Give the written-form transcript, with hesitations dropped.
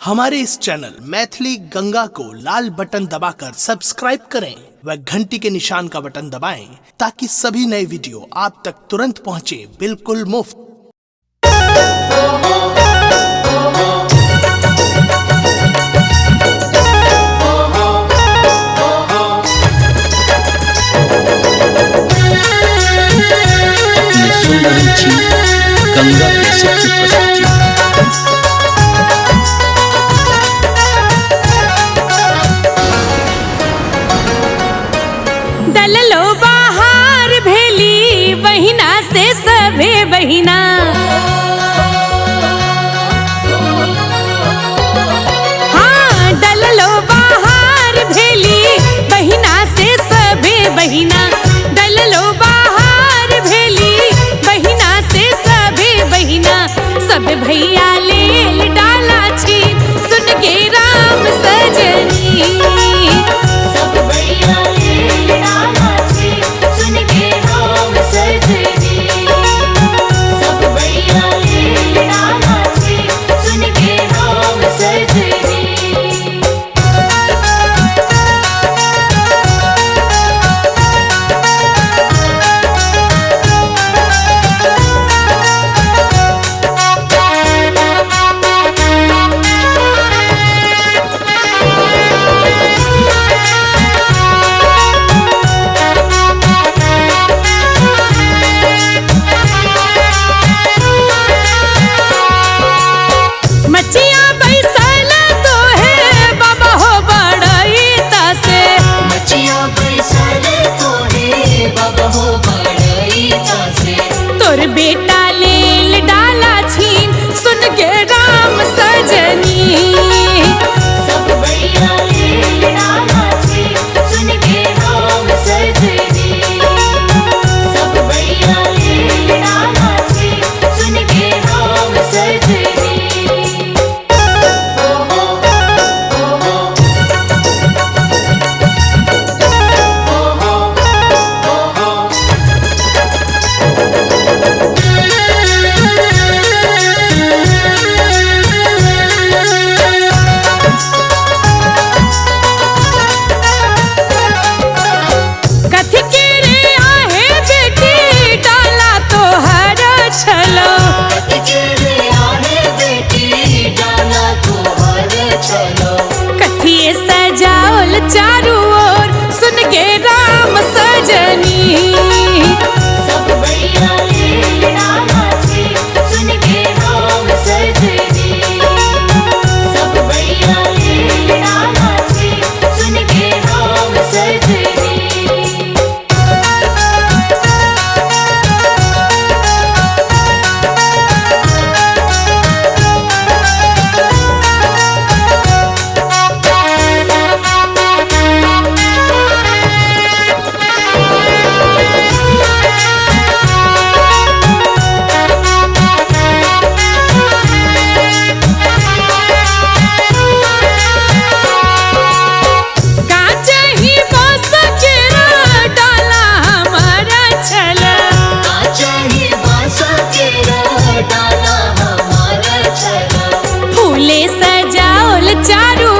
हमारे इस चैनल मैथिली गंगा को लाल बटन दबाकर सब्सक्राइब करें व घंटी के निशान का बटन दबाएं ताकि सभी नए वीडियो आप तक तुरंत पहुंचे बिल्कुल मुफ्त। अपने सुन रही थी गंगा कैसेट की प्रस्तुति। दललो बाहर भेली बहिना से सभे बहिना, हाँ दललो बाहर भेली बहिना से सभे बहिना, दललो बाहर भेली बहिना से सभे बहिना। सब भैया लेल डाला छी सुन के राम सजनी, सब भैया लेल डाला छी सुन के राम सजनी, सब भैया लेल डाला छी सुन के राम सजनी। मचिया बैसल तो है बाबा हो बड़ईता से, मचिया बैसल तो है बाबा हो बड़ईता से, तोर बेटा लेल डाला छीन सुन के राम सजनी, सब भैया लेल डाला छी सुन के राम सजनी, सब भैया लेल डाला छी सुन के राम सजनी। कथी के रे आहे बेटी डाला तो हर छलो, कथिए सजाओल चारू ओर सुन के राम सजनी, सब भैया लेल डाला छी सुन के राम सजनी, सब भैया लेल डाला छी सुन के राम सजनी। काचे ही बस के डाला हमारा छला, आचाही बासा केरा डाला हमारा चला, फूले सजाओल चारू